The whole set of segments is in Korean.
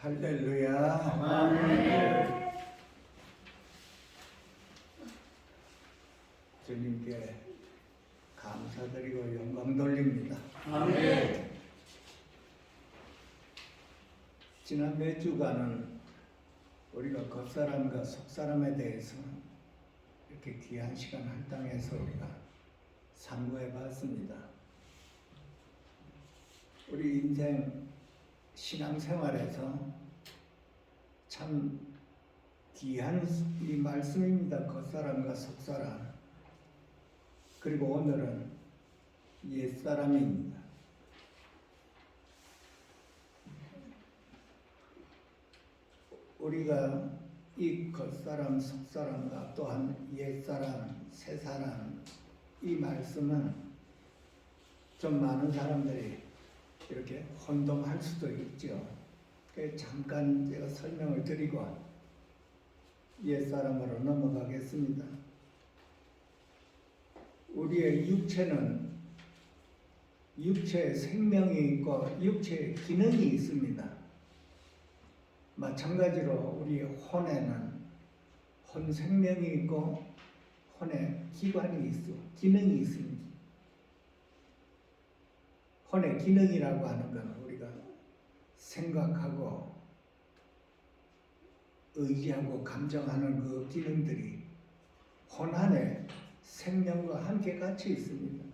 할렐루야. 아멘. 주님께 감사드리고 영광 돌립니다. 아멘. 지난 몇 주간은 우리가 겉사람과 속사람에 대해서 이렇게 귀한 시간 할당해서 우리가 상고해 봤습니다. 우리 인생 신앙생활에서 참 귀한 이 말씀입니다. 겉사람과 속사람. 그리고 오늘은 옛사람입니다. 우리가 이 겉사람, 속사람과 또한 옛사람, 새사람 이 말씀은 좀 많은 사람들이 이렇게 혼동할 수도 있죠. 그래서 잠깐 제가 설명을 드리고 옛사람으로 넘어가겠습니다. 우리의 육체는 육체에 생명이 있고 육체에 기능이 있습니다. 마찬가지로 우리의 혼에는 혼 생명이 있고 혼에 기관이 있고 기능이 있습니다. 혼의 기능이라고 하는 것은 우리가 생각하고 의지하고 감정하는 그 기능들이 혼 안에 생명과 함께 같이 있습니다.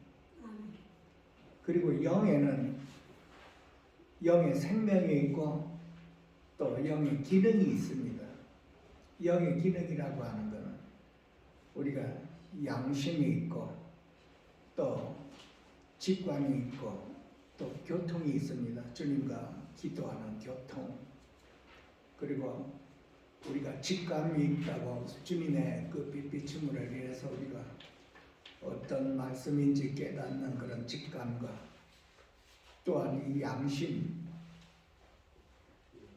그리고 영에는 영의 생명이 있고 또 영의 기능이 있습니다. 영의 기능이라고 하는 것은 우리가 양심이 있고 또 직관이 있고 또 교통이 있습니다. 주님과 기도하는 교통. 그리고 우리가 직감이 있다고 주님의 그 빛비춤으로 인해서 우리가 어떤 말씀인지 깨닫는 그런 직감과 또한 이 양심,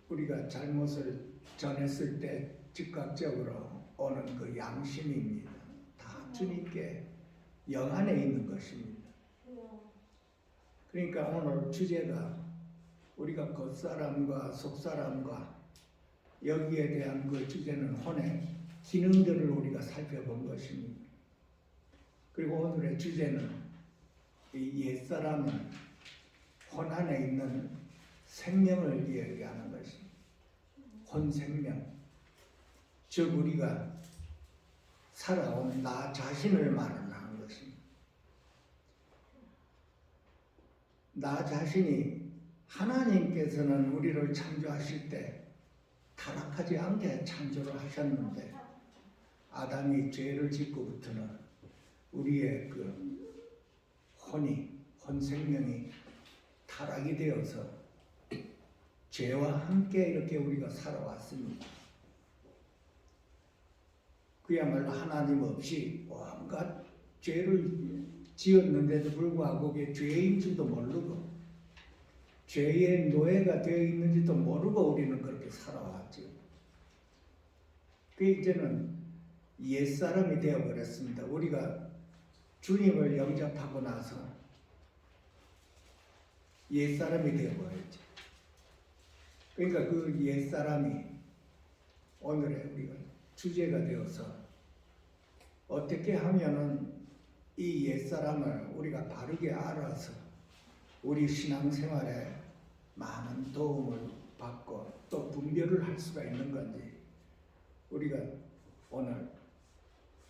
우리가 잘못을 전했을 때 즉각적으로 오는 그 양심입니다. 다 주님께 영 안에 있는 것입니다. 그러니까 오늘 주제가 우리가 겉사람과 속사람과 여기에 대한 그 주제는 혼의 기능들을 우리가 살펴본 것입니다. 그리고 오늘의 주제는 이 옛사람은 혼 안에 있는 생명을 이야기하는 것입니다. 혼 생명. 즉 우리가 살아온 나 자신을 말하는 것입니다. 나 자신이 하나님께서는 우리를 창조하실 때 타락하지 않게 창조를 하셨는데 아담이 죄를 짓고부터는 우리의 그 혼 생명이 타락이 되어서 죄와 함께 이렇게 우리가 살아왔습니다. 그야말로 하나님 없이 온갖 죄를 지었는데도 불구하고 그게 죄인 줄도 모르고 죄의 노예가 되어 있는지도 모르고 우리는 그렇게 살아왔죠. 그 이제는 옛사람이 되어버렸습니다. 우리가 주님을 영접하고 나서 옛사람이 되어버렸죠. 그러니까 그 옛사람이 오늘의 우리가 주제가 되어서 어떻게 하면은 이 옛사람을 우리가 바르게 알아서 우리 신앙생활에 많은 도움을 받고 또 분별을 할 수가 있는 건지 우리가 오늘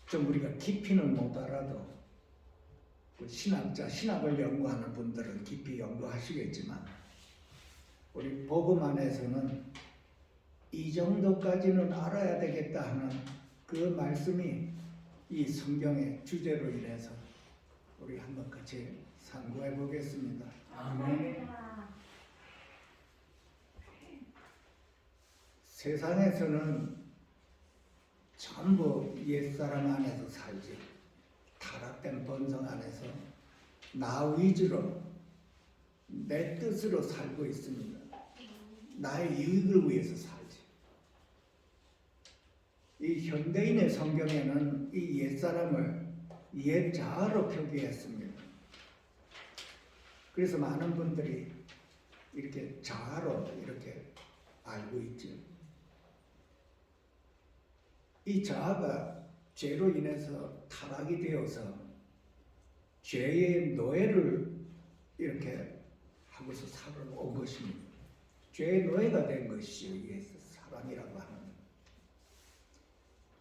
좀 우리가 깊이는 못 알아도 그 신학을 연구하는 분들은 깊이 연구하시겠지만 우리 복음 안에서는 이 정도까지는 알아야 되겠다 하는 그 말씀이 이 성경의 주제로 인해서 우리 한번 같이 상고해 보겠습니다. 아멘. 세상에서는 전부 옛사람 안에서 살지. 타락된 본성 안에서 나 위주로 내 뜻으로 살고 있습니다. 나의 이익을 위해서 살지. 이 현대인의 성경에는 이 옛사람을 옛자아로 표기했습니다. 그래서 많은 분들이 이렇게 자아로 이렇게 알고 있죠. 이 자아가 죄로 인해서 타락이 되어서 죄의 노예를 이렇게 하고서 살아온 것입니다. 죄의 노예가 된 것이요, 이 사람이라고 하는.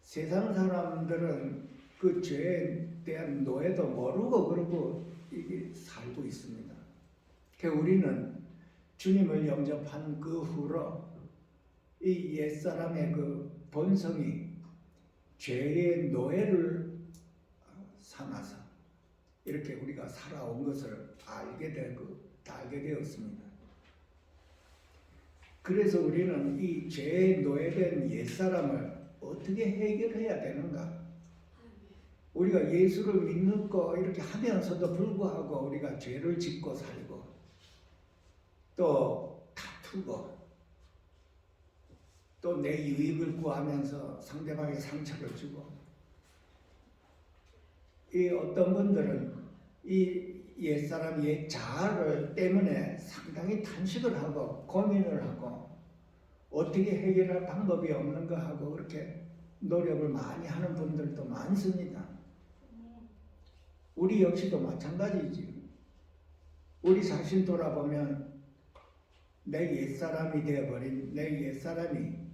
세상 사람들은 그 죄에 대한 노예도 모르고 그러고 이게 살고 있습니다. 그러니까 우리는 주님을 영접한 그 후로 이 옛사람의 그 본성이 죄의 노예를 삼아서 이렇게 우리가 살아온 것을 알게 되었습니다. 그래서 우리는 이 죄의 노예된 옛사람을 어떻게 해결해야 되는가? 우리가 예수를 믿고 이렇게 하면서도 불구하고 우리가 죄를 짓고 살고 또 다투고 또 내 유익을 구하면서 상대방에 상처를 주고, 이 어떤 분들은 이 옛사람 옛 자아를 때문에 상당히 탄식을 하고 고민을 하고 어떻게 해결할 방법이 없는가 하고 그렇게 노력을 많이 하는 분들도 많습니다. 우리 역시도 마찬가지지. 우리 자신 돌아보면 내 옛사람이 되어버린 내 옛사람이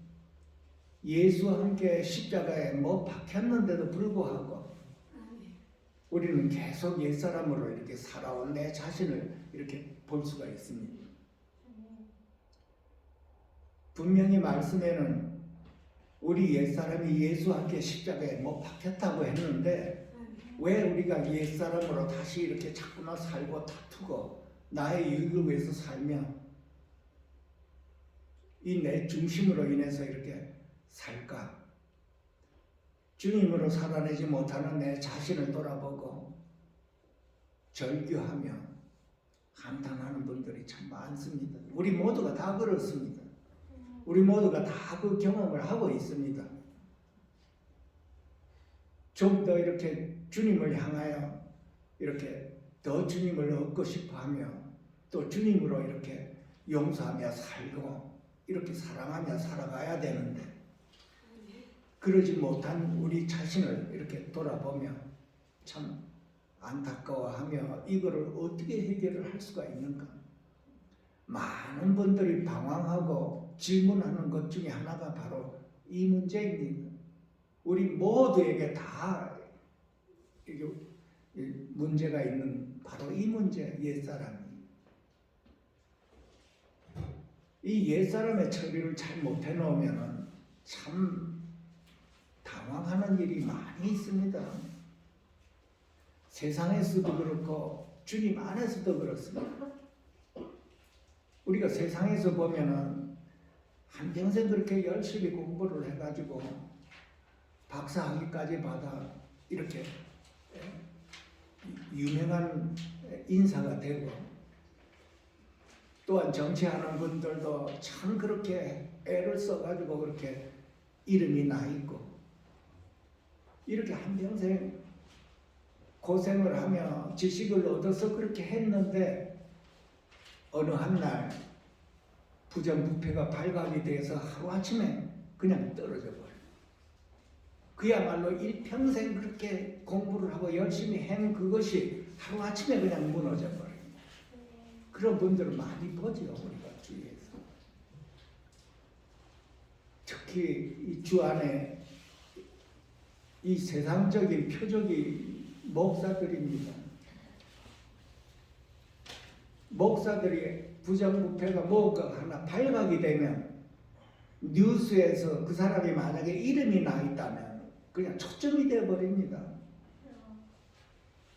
예수와 함께 십자가에 못 박혔는데도 불구하고 우리는 계속 옛사람으로 이렇게 살아온 내 자신을 이렇게 볼 수가 있습니다. 분명히 말씀에는 우리 옛사람이 예수와 함께 십자가에 못 박혔다고 했는데 왜 우리가 옛사람으로 다시 이렇게 자꾸만 살고 다투고 나의 유익을 위해서 살며 이 내 중심으로 인해서 이렇게 살까? 주님으로 살아내지 못하는 내 자신을 돌아보고 절규하며 한탄하는 분들이 참 많습니다. 우리 모두가 다 그렇습니다. 우리 모두가 다 그 경험을 하고 있습니다. 좀 더 이렇게 주님을 향하여 이렇게 더 주님을 얻고 싶어 하며 또 주님으로 이렇게 용서하며 살고 이렇게 사랑하며 살아가야 되는데 그러지 못한 우리 자신을 이렇게 돌아보며 참 안타까워하며 이거를 어떻게 해결을 할 수가 있는가? 많은 분들이 방황하고 질문하는 것 중에 하나가 바로 이 문제입니다. 우리 모두에게 다 문제가 있는 바로 이 문제, 옛사람이. 이 옛사람의 처리를 잘 못해놓으면 참 당황하는 일이 많이 있습니다. 세상에서도 그렇고 주님 안에서도 그렇습니다. 우리가 세상에서 보면은 한평생 그렇게 열심히 공부를 해가지고 박사학위까지 받아 이렇게 유명한 인사가 되고 또한 정치하는 분들도 참 그렇게 애를 써가지고 그렇게 이름이 나 있고 이렇게 한평생 고생을 하며 지식을 얻어서 그렇게 했는데 어느 한날 부정부패가 발각이 돼서 하루아침에 그냥 떨어져 버려요. 그야말로 일평생 그렇게 공부를 하고 열심히 한 그것이 하루아침에 그냥 무너져 버려요. 그런 분들을 많이 보죠, 우리가 주위에서. 특히 이 주 안에 이 세상적인 표적이 목사들입니다. 목사들이 부정부패가 뭐가 하나 발각이 되면 뉴스에서 그 사람이 만약에 이름이 나 있다면 그냥 초점이 되어버립니다.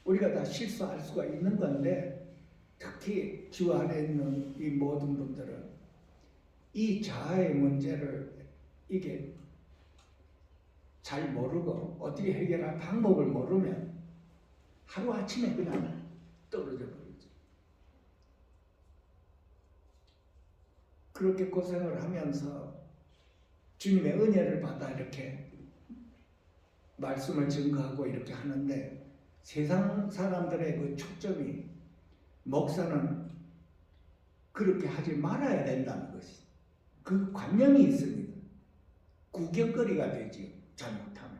우리가 다 실수할 수가 있는 건데 특히 주 안에 있는 이 모든 분들은 이 자아의 문제를 이게 잘 모르고 어떻게 해결할 방법을 모르면 하루아침에 그냥 떨어져 버리죠. 그렇게 고생을 하면서 주님의 은혜를 받아 이렇게 말씀을 증거하고 이렇게 하는데 세상 사람들의 그 초점이 목사는 그렇게 하지 말아야 된다는 것이. 그 관념이 있습니다. 구경거리가 되지요. 잘못하면.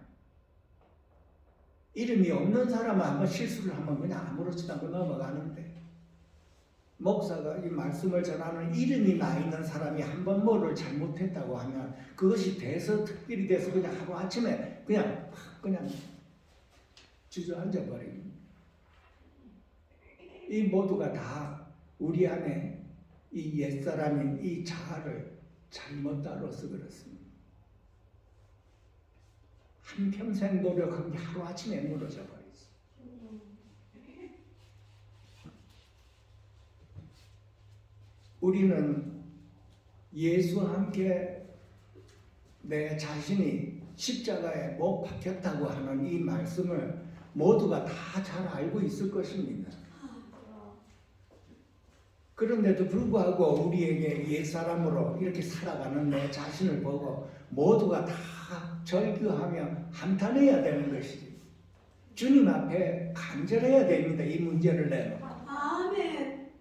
이름이 없는 사람은 한번 실수를 하면 그냥 아무렇지도 않고 넘어가는데, 목사가 이 말씀을 전하는 이름이 나 있는 사람이 한번 뭐를 잘못했다고 하면 그것이 대서특필이 돼서 그냥 하루아침에 그냥 주저앉아 버립니다. 이 모두가 다 우리 안에 이 옛사람인 이 자아를 잘못 다뤄서 그렇습니다. 한평생 노력한 게 하루아침에 무너져 버렸어요. 우리는 예수와 함께 내 자신이 십자가에 못 박혔다고 하는 이 말씀을 모두가 다 잘 알고 있을 것입니다. 그런데도 불구하고 우리에게 옛사람으로 이렇게 살아가는 내 자신을 보고 모두가 다 절규하며 한탄해야 되는 것이지. 주님 앞에 간절해야 됩니다. 이 문제를 내놓고. 아멘.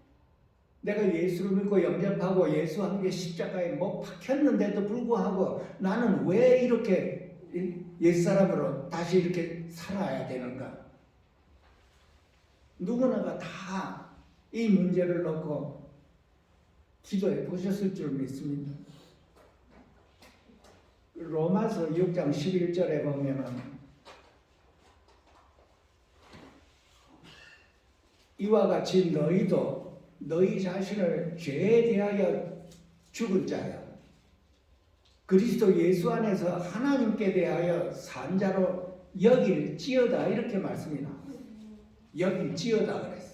내가 예수를 믿고 영접하고 예수와 함께 십자가에 못 박혔는데도 불구하고 나는 왜 이렇게 옛사람으로 다시 이렇게 살아야 되는가? 누구나가 다 이 문제를 놓고 기도해 보셨을 줄 믿습니다. 로마서 6장 11절에 보면은 이와 같이 너희도 너희 자신을 죄에 대하여 죽은 자여 그리스도 예수 안에서 하나님께 대하여 산 자로 여길지어다 이렇게 말씀이 나옵니다. 여길지어다 그랬어요.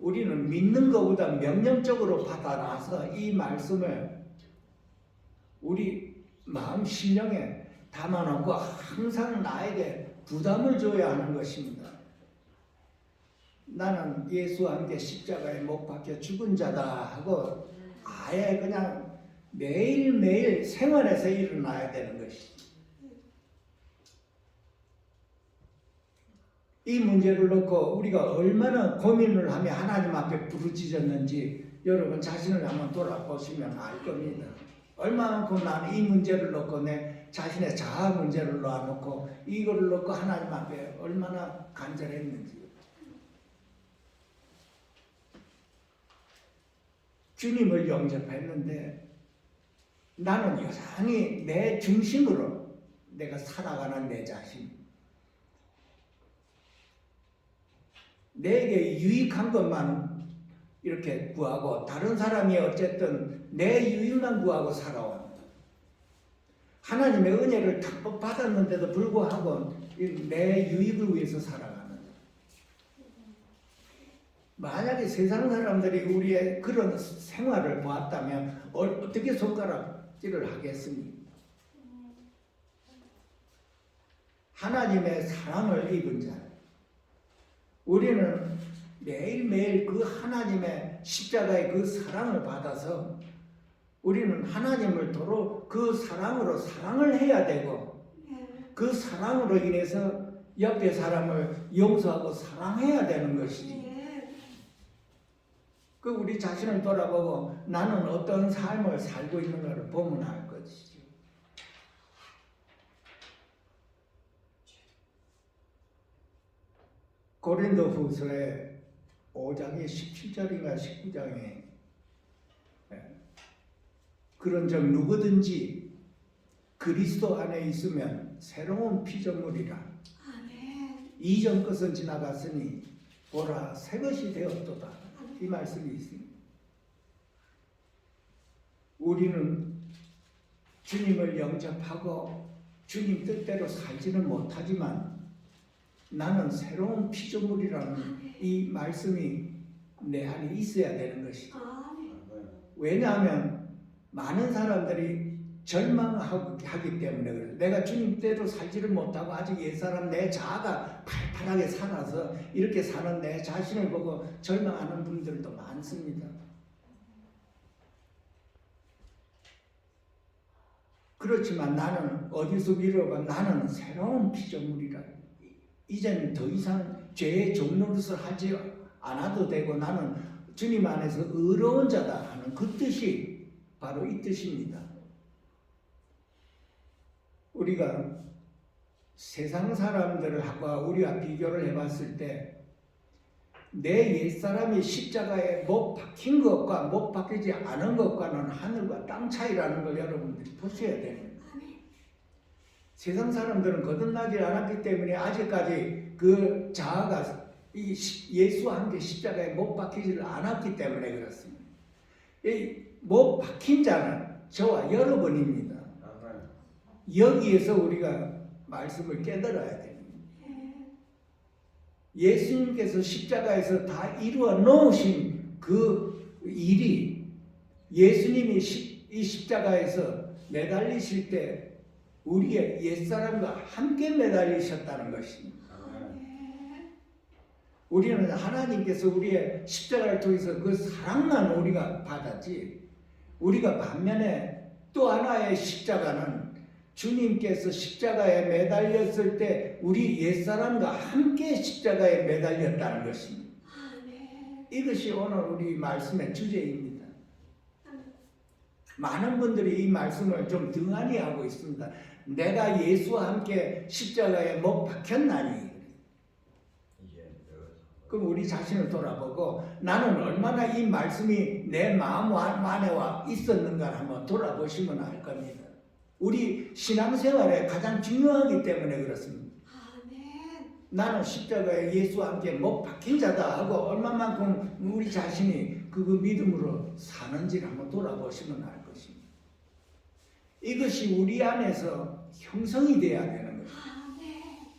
우리는 믿는 것보다 명령적으로 받아놔서 이 말씀을 우리 마음 심령에 담아놓고 항상 나에게 부담을 줘야 하는 것입니다. 나는 예수와 함께 십자가에 못 박혀 죽은 자다 하고 아예 그냥 매일매일 생활에서 일어나야 되는 것이지. 이 문제를 놓고 우리가 얼마나 고민을 하며 하나님 앞에 부르짖었는지 여러분 자신을 한번 돌아보시면 알 겁니다. 얼마만큼 나는 이 문제를 놓고 내 자신의 자아 문제를 놓아놓고 이거를 놓고 하나님 앞에 얼마나 간절했는지. 주님을 영접했는데 나는 여전히 내 중심으로 내가 살아가는 내 자신, 내게 유익한 것만 이렇게 구하고 다른 사람이 어쨌든 내 유익만 구하고 살아왔다. 하나님의 은혜를 탁 받았는데도 불구하고 내 유익을 위해서 살아가는. 만약에 세상 사람들이 우리의 그런 생활을 보았다면 어떻게 손가락질을 하겠습니까? 하나님의 사랑을 입은 자, 우리는 매일매일 그 하나님의 십자가의 그 사랑을 받아서 우리는 하나님을 도로 그 사랑으로 사랑을 해야 되고 그 사랑으로 인해서 옆에 사람을 용서하고 사랑해야 되는 것이지. 그 우리 자신을 돌아보고 나는 어떤 삶을 살고 있는가를 보면 알 것이죠. 고린도후서의 5장의 17절인가 19장에 그런즉 누구든지 그리스도 안에 있으면 새로운 피조물이라. 아멘. 이전 것은 지나갔으니 보라 새 것이 되었도다. 이 말씀이 있습니다. 우리는 주님을 영접하고 주님 뜻대로 살지는 못하지만 나는 새로운 피조물이라는 이 말씀이 내 안에 있어야 되는 것이죠. 왜냐하면 많은 사람들이 절망하기 때문에 그래요. 내가 주님 때로 살지를 못하고 아직 옛사람 내 자아가 팔팔하게 살아서 이렇게 사는 내 자신을 보고 절망하는 분들도 많습니다. 그렇지만 나는 어디서 미뤄봐 나는 새로운 피조물이라. 이제는 더 이상 죄의 종노릇을 하지 않아도 되고 나는 주님 안에서 의로운 자다 하는 그 뜻이 바로 이 뜻입니다. 우리가 세상 사람들하고 우리가 비교를 해봤을 때 내 옛사람이 십자가에 못 박힌 것과 못 박히지 않은 것과는 하늘과 땅 차이라는 걸 여러분들이 보셔야 됩니다. 세상 사람들은 거듭나지 않았기 때문에 아직까지 그 자아가 예수와 함께 십자가에 못 박히지를 않았기 때문에 그렇습니다. 이 못 박힌 자는 저와 여러분입니다. 여기에서 우리가 말씀을 깨달아야 됩니다. 예수님께서 십자가에서 다 이루어 놓으신 그 일이 예수님이 이 십자가에서 매달리실 때 우리의 옛사람과 함께 매달리셨다는 것입니다. 우리는 하나님께서 우리의 십자가를 통해서 그 사랑만 우리가 받았지, 우리가 반면에 또 하나의 십자가는 주님께서 십자가에 매달렸을 때 우리 옛사람과 함께 십자가에 매달렸다는 것입니다. 이것이 오늘 우리 말씀의 주제입니다. 많은 분들이 이 말씀을 좀 등한히 하고 있습니다. 내가 예수와 함께 십자가에 못 박혔나니. 그럼 우리 자신을 돌아보고 나는 얼마나 이 말씀이 내 마음 안에 와 있었는가를 한번 돌아보시면 알 겁니다. 우리 신앙생활에 가장 중요하기 때문에 그렇습니다. 나는 십자가에 예수와 함께 못 박힌 자다 하고 얼마만큼 우리 자신이 그 믿음으로 사는지를 한번 돌아보시면 알 것입니다. 이것이 우리 안에서 형성이 돼야 되는 것입니다.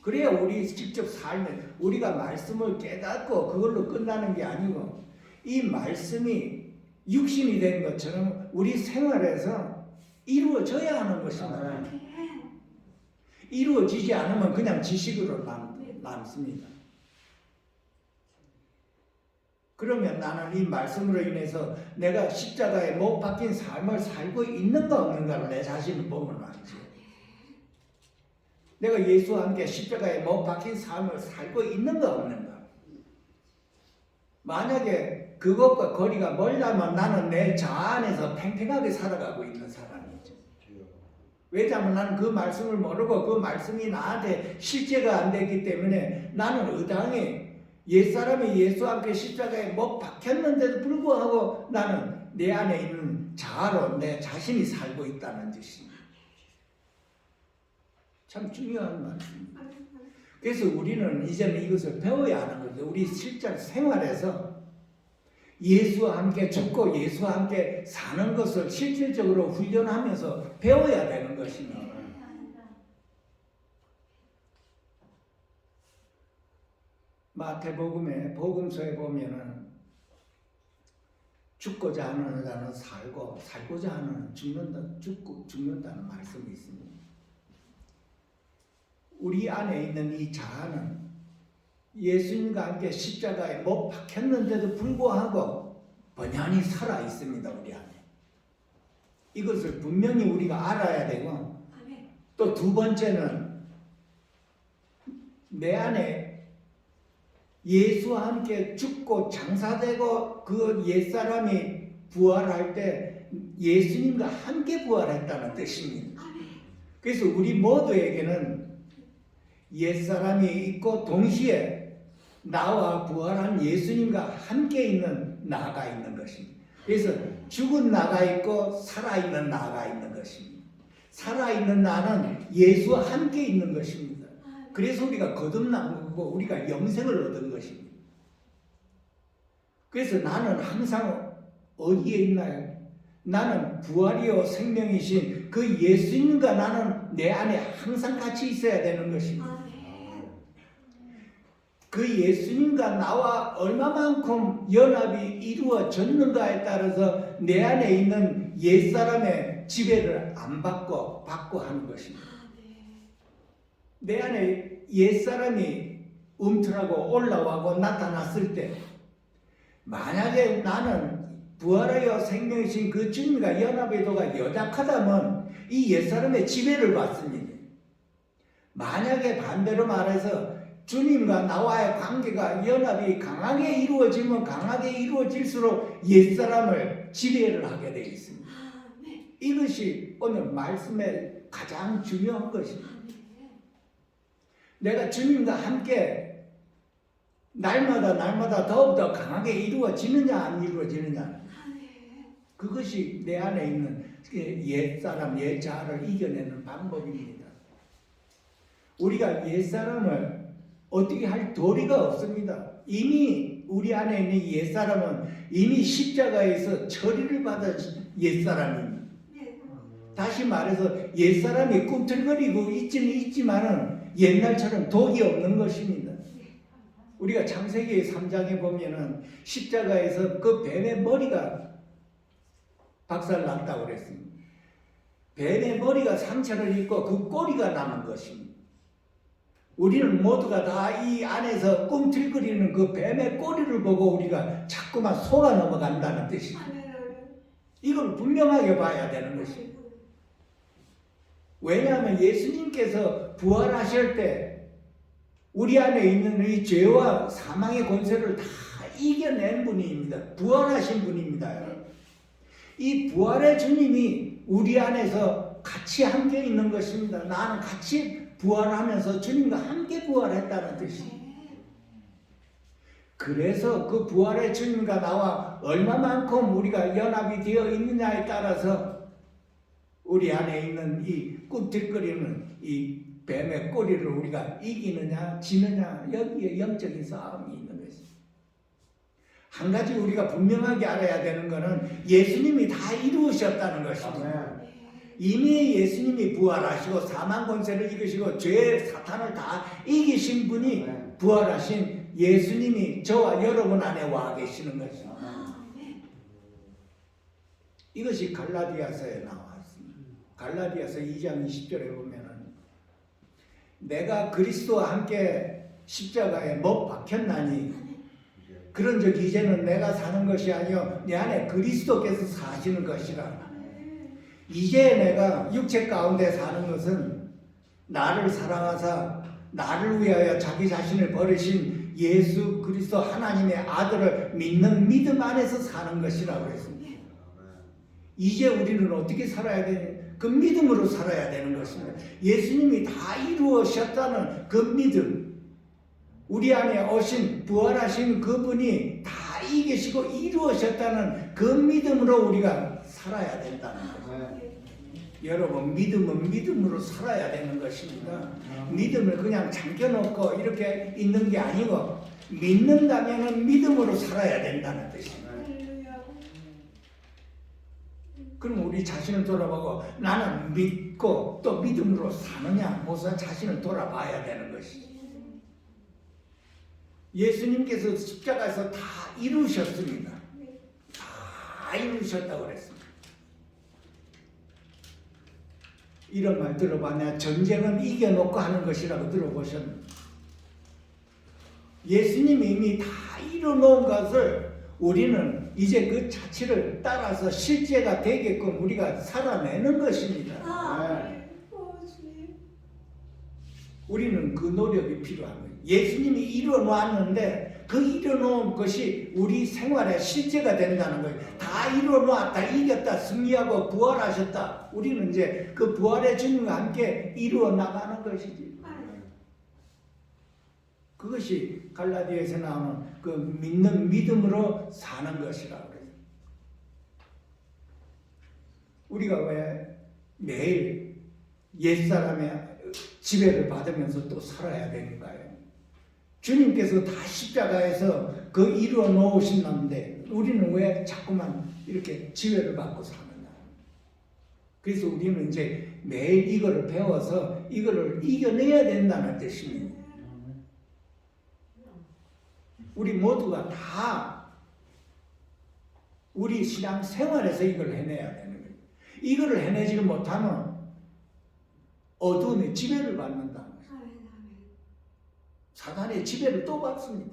그래야 우리 직접 삶에 우리가 말씀을 깨닫고 그걸로 끝나는 게 아니고 이 말씀이 육신이 된 것처럼 우리 생활에서 이루어져야 하는 것입니다. 이루어지지 않으면 그냥 지식으로 남습니다. 그러면 나는 이 말씀으로 인해서 내가 십자가에 못 박힌 삶을 살고 있는가 없는가를 내 자신을 보면 알지. 내가 예수와 함께 십자가에 못 박힌 삶을 살고 있는가 없는가. 만약에 그것과 거리가 멀다면 나는 내 자아 안에서 팽팽하게 살아가고 있는 사람이죠. 왜냐하면 나는 그 말씀을 모르고 그 말씀이 나한테 실제가 안 되기 때문에 나는 의당에 옛사람이 예수와 함께 십자가에 못 박혔는데도 불구하고 나는 내 안에 있는 자아로 내 자신이 살고 있다는 뜻입니다. 참 중요한 말씀입니다. 그래서 우리는 이제는 이것을 배워야 하는 거죠. 우리 실제 생활에서 예수와 함께 죽고 예수와 함께 사는 것을 실질적으로 훈련하면서 배워야 되는 것입니다. 마태복음의 복음서에 보면은 죽고자 하는 자는 살고 살고자 하는 죽는다는 말씀이 있습니다. 우리 안에 있는 이 자아는 예수님과 함께 십자가에 못 박혔는데도 불구하고 번연히 살아 있습니다. 우리 안에. 이것을 분명히 우리가 알아야 되고, 또 두 번째는 내 안에 예수와 함께 죽고 장사되고 그 옛사람이 부활할 때 예수님과 함께 부활했다는 뜻입니다. 그래서 우리 모두에게는 옛사람이 있고 동시에 나와 부활한 예수님과 함께 있는 나가 있는 것입니다. 그래서 죽은 나가 있고 살아있는 나가 있는 것입니다. 살아있는 나는 예수와 함께 있는 것입니다. 그래서 우리가 거듭난 거고 우리가 영생을 얻은 것입니다. 그래서 나는 항상 어디에 있나요? 나는 부활이요 생명이신 그 예수님과 나는 내 안에 항상 같이 있어야 되는 것입니다. 그 예수님과 나와 얼마만큼 연합이 이루어졌는가에 따라서 내 안에 있는 옛사람의 지배를 안 받고 하는 것입니다. 내 안에 옛사람이 움틀하고 올라와고 나타났을 때 만약에 나는 부활하여 생명이신 그 주님과 연합의 도가 연약하다면 이 옛사람의 지배를 받습니다. 만약에 반대로 말해서 주님과 나와의 관계가 연합이 강하게 이루어지면 강하게 이루어질수록 옛사람을 지배를 하게 되어 있습니다. 이것이 오늘 말씀의 가장 중요한 것입니다. 아멘. 내가 주님과 함께 날마다 더욱더 강하게 이루어지느냐 안 이루어지느냐, 아멘. 그것이 내 안에 있는 옛사람 옛자아를 이겨내는 방법입니다. 우리가 옛사람을 어떻게 할 도리가 없습니다. 이미 우리 안에 있는 옛사람은 이미 십자가에서 처리를 받은 옛사람입니다. 네. 다시 말해서 옛사람이 꿈틀거리고 있지는 있지만은 옛날처럼 독이 없는 것입니다. 우리가 창세기 3장에 보면은 십자가에서 그 뱀의 머리가 박살났다고 그랬습니다. 뱀의 머리가 상처를 입고 그 꼬리가 남은 것입니다. 우리는 모두가 다 이 안에서 꿈틀거리는 그 뱀의 꼬리를 보고 우리가 자꾸만 속아 넘어간다는 뜻입니다. 아멘. 이걸 분명하게 봐야 되는 것입니다. 왜냐하면 예수님께서 부활하실 때 우리 안에 있는 이 죄와 사망의 권세를 다 이겨낸 분입니다. 부활하신 분입니다. 여러분. 이 부활의 주님이 우리 안에서 같이 함께 있는 것입니다. 나는 같이 부활하면서 주님과 함께 부활했다는 뜻입니다. 그래서 그 부활의 주님과 나와 얼마만큼 우리가 연합이 되어 있느냐에 따라서 우리 안에 있는 이 꿈틀거리는 이 뱀의 꼬리를 우리가 이기느냐 지느냐, 여기에 영적인 싸움이 있는 것입니다. 한 가지 우리가 분명하게 알아야 되는 것은 예수님이 다 이루셨다는 것입니다. 이미 예수님이 부활하시고 사망 권세를 이기시고 죄 사탄을 다 이기신 분이 부활하신 예수님이 저와 여러분 안에 와 계시는 것입니다. 아멘. 이것이 갈라디아서에 나왔습니다. 갈라디아서 2장 20절에 보면은 내가 그리스도와 함께 십자가에 못 박혔나니 그런 적 이제는 내가 사는 것이 아니요 내 안에 그리스도께서 사시는 것이라. 이제 내가 육체 가운데 사는 것은 나를 사랑하사 나를 위하여 자기 자신을 버리신 예수 그리스도 하나님의 아들을 믿는 믿음 안에서 사는 것이라고 했습니다. 이제 우리는 어떻게 살아야 되냐? 그 믿음으로 살아야 되는 것입니다. 예수님이 다 이루셨다는 그 믿음, 우리 안에 오신 부활하신 그분이 다 이기시고 이루셨다는 그 믿음으로 우리가 살아야 된다는 거예요. 여러분, 믿음은 믿음으로 살아야 되는 것입니다. 믿음을 그냥 잠겨놓고 이렇게 있는 게 아니고 믿는다면 믿음으로 살아야 된다는 뜻입니다. 그럼 우리 자신을 돌아보고 나는 믿고 또 믿음으로 사느냐 모사 자신을 돌아봐야 되는 것이죠. 예수님께서 십자가에서 다 이루셨습니다. 다 이루셨다고 그랬습니다. 이런 말 들어봤냐? 전쟁은 이겨놓고 하는 것이라고 들어보셨나요? 예수님이 이미 다 이뤄놓은 것을 우리는 이제 그 자체를 따라서 실제가 되게끔 우리가 살아내는 것입니다. 우리는 그 노력이 필요한 거예요. 예수님이 이뤄놓았는데 그 이뤄놓은 것이 우리 생활에 실제가 된다는 거예요. 다 이뤄놓았다, 이겼다, 승리하고 부활하셨다. 우리는 이제 그 부활의 주님과 함께 이루어 나가는 것이지. 그것이 갈라디아에서 나오는 그 믿는 믿음으로 사는 것이라고 그래요. 우리가 왜 매일 옛사람의 지배를 받으면서 또 살아야 되는가요? 주님께서 다 십자가에서 그 이루어 놓으신다는데 우리는 왜 자꾸만 이렇게 지배를 받고 사느냐? 그래서 우리는 이제 매일 이거를 배워서 이거를 이겨내야 된다는 뜻입니다. 우리 모두가 다 우리 신앙 생활에서 이걸 해내야 되는 거예요. 이거를 해내지를 못하면 어두움의 지배를 받는다는 거예요. 사단의 지배를 또 받습니다.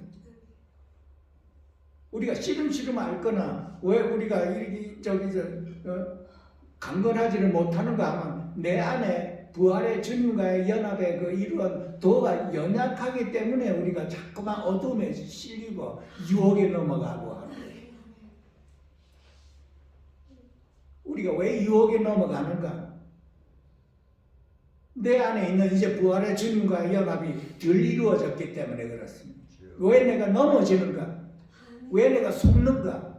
우리가 시름시름 앓거나 왜 우리가 이렇게 강건하지를 못하는가 하면 내 안에 부활의 주님과의 연합의 그 이루한 도가 연약하기 때문에 우리가 자꾸만 어둠에 실리고 유혹에 넘어가고 하는 거예요. 우리가 왜 유혹에 넘어가는가? 내 안에 있는 이제 부활의 주님과의 연합이 덜 이루어졌기 때문에 그렇습니다. 왜 내가 넘어지는가? 왜 내가 속는가?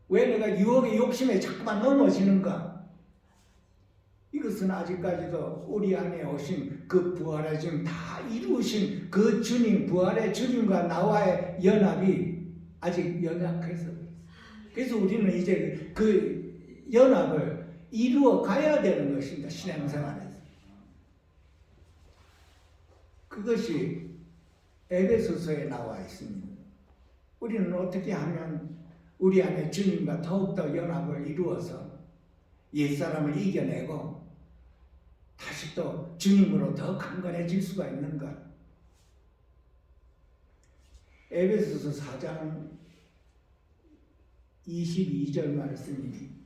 왜 내가 유혹의 욕심에 자꾸만 넘어지는가? 이것은 아직까지도 우리 안에 오신 그 부활의 주님 다 이루신 그 주님, 부활의 주님과 나와의 연합이 아직 연약해서 그래요. 그래서 우리는 이제 그 연합을 이루어 가야 되는 것입니다. 신앙생활에서. 그것이 에베소서에 나와 있습니다. 우리는 어떻게 하면 우리 안에 주님과 더욱더 연합을 이루어서 옛사람을 이겨내고 다시 또 주님으로 더 강건해질 수가 있는가? 에베소서 4장 22절 말씀이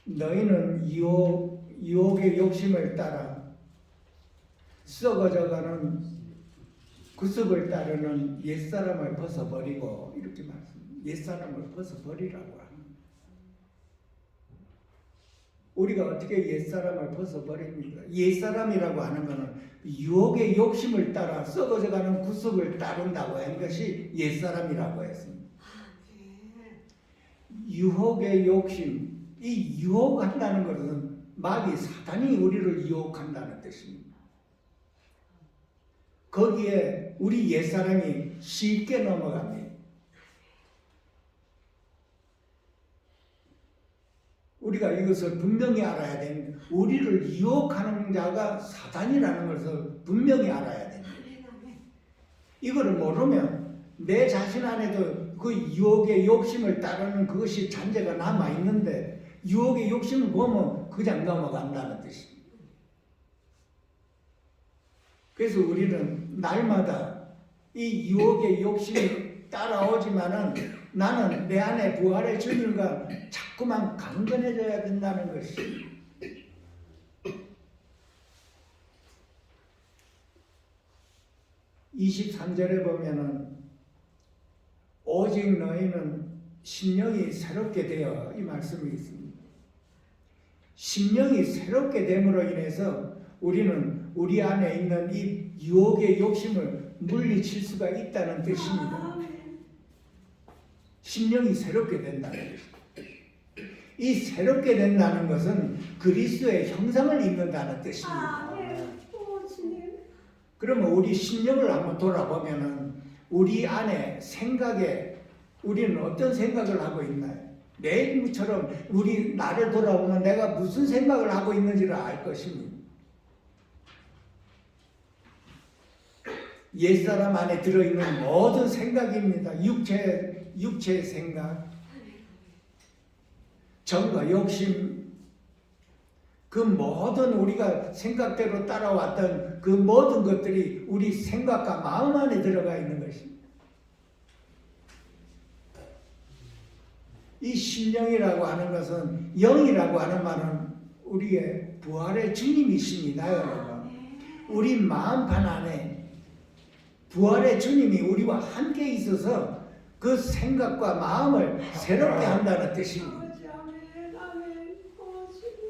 너희는 유혹의 욕심을 따라 썩어져가는 구습을 따르는 옛사람을 벗어버리고 이렇게 말씀합니다. 옛사람을 벗어버리라고 합니다. 우리가 어떻게 옛사람을 벗어버립니까? 옛사람이라고 하는 것은 유혹의 욕심을 따라 썩어져가는 구습을 따른다고 하는 것이 옛사람이라고 했습니다. 유혹의 욕심, 이 유혹한다는 것은 마귀 사단이 우리를 유혹한다는 뜻입니다. 거기에 우리 옛사람이 쉽게 넘어갑니다. 우리가 이것을 분명히 알아야 됩니다. 우리를 유혹하는 자가 사단이라는 것을 분명히 알아야 됩니다. 이거를 모르면 내 자신 안에도 그 유혹의 욕심을 따르는 그것이 잔재가 남아있는데 유혹의 욕심을 보면 그냥 넘어간다는 뜻입니다. 그래서 우리는 날마다 이 유혹의 욕심이 따라오지만은 나는 내 안에 부활의 주님과 자꾸만 강건해져야 된다는 것이 23절에 보면은 오직 너희는 심령이 새롭게 되어 이 말씀이 있습니다. 심령이 새롭게 됨으로 인해서 우리는 우리 안에 있는 이 유혹의 욕심을 물리칠 수가 있다는 뜻입니다. 심령이 새롭게 된다는 것입니다. 이 새롭게 된다는 것은 그리스도의 형상을 입는다는 뜻입니다. 그러면 우리 심령을 한번 돌아보면은 우리 안에 생각에 우리는 어떤 생각을 하고 있나요? 내일처럼 우리 나를 돌아보면 내가 무슨 생각을 하고 있는지를 알 것입니다. 옛사람 안에 들어있는 모든 생각입니다. 육체의 생각, 정과 욕심, 그 모든 우리가 생각대로 따라왔던 그 모든 것들이 우리 생각과 마음 안에 들어가 있는 것입니다. 이 심령이라고 하는 것은 영이라고 하는 말은 우리의 부활의 주님이십니다, 여러분. 우리 마음판 안에 부활의 주님이 우리와 함께 있어서 그 생각과 마음을 새롭게 한다는 뜻입니다.